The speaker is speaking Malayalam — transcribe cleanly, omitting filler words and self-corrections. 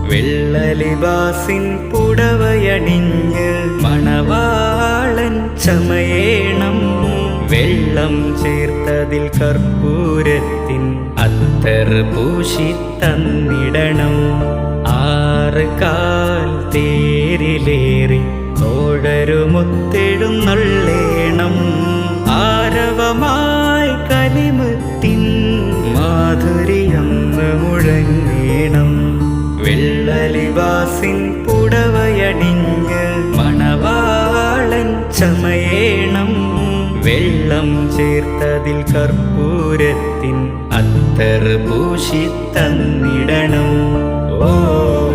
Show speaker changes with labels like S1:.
S1: വെള്ളലിബാസിൻ പുടവയണിഞ്ഞ് മണവാളൻ ചമയേണം. വെള്ളം ചേർത്തതിൽ കർപ്പൂരത്തിൻ അത്തർ പൂശി തന്നിടണം. 6 കാൽ തേരിലേറി തോഴരുമൊത്തെഴുന്നള്ളേണം. ആരവമായി കലിമത്തിൻ മാധുരിയെന്ന് മുഴങ്ങേണം. വെള്ളലിബാസിൻ പുടവയണിഞ്ഞ് മണവാളൻ ചമയേണം. വെള്ളം ചേർത്തതിൽ കർപ്പൂരത്തിൻ അത്തർ പൂശി തന്നിടണം. ഓ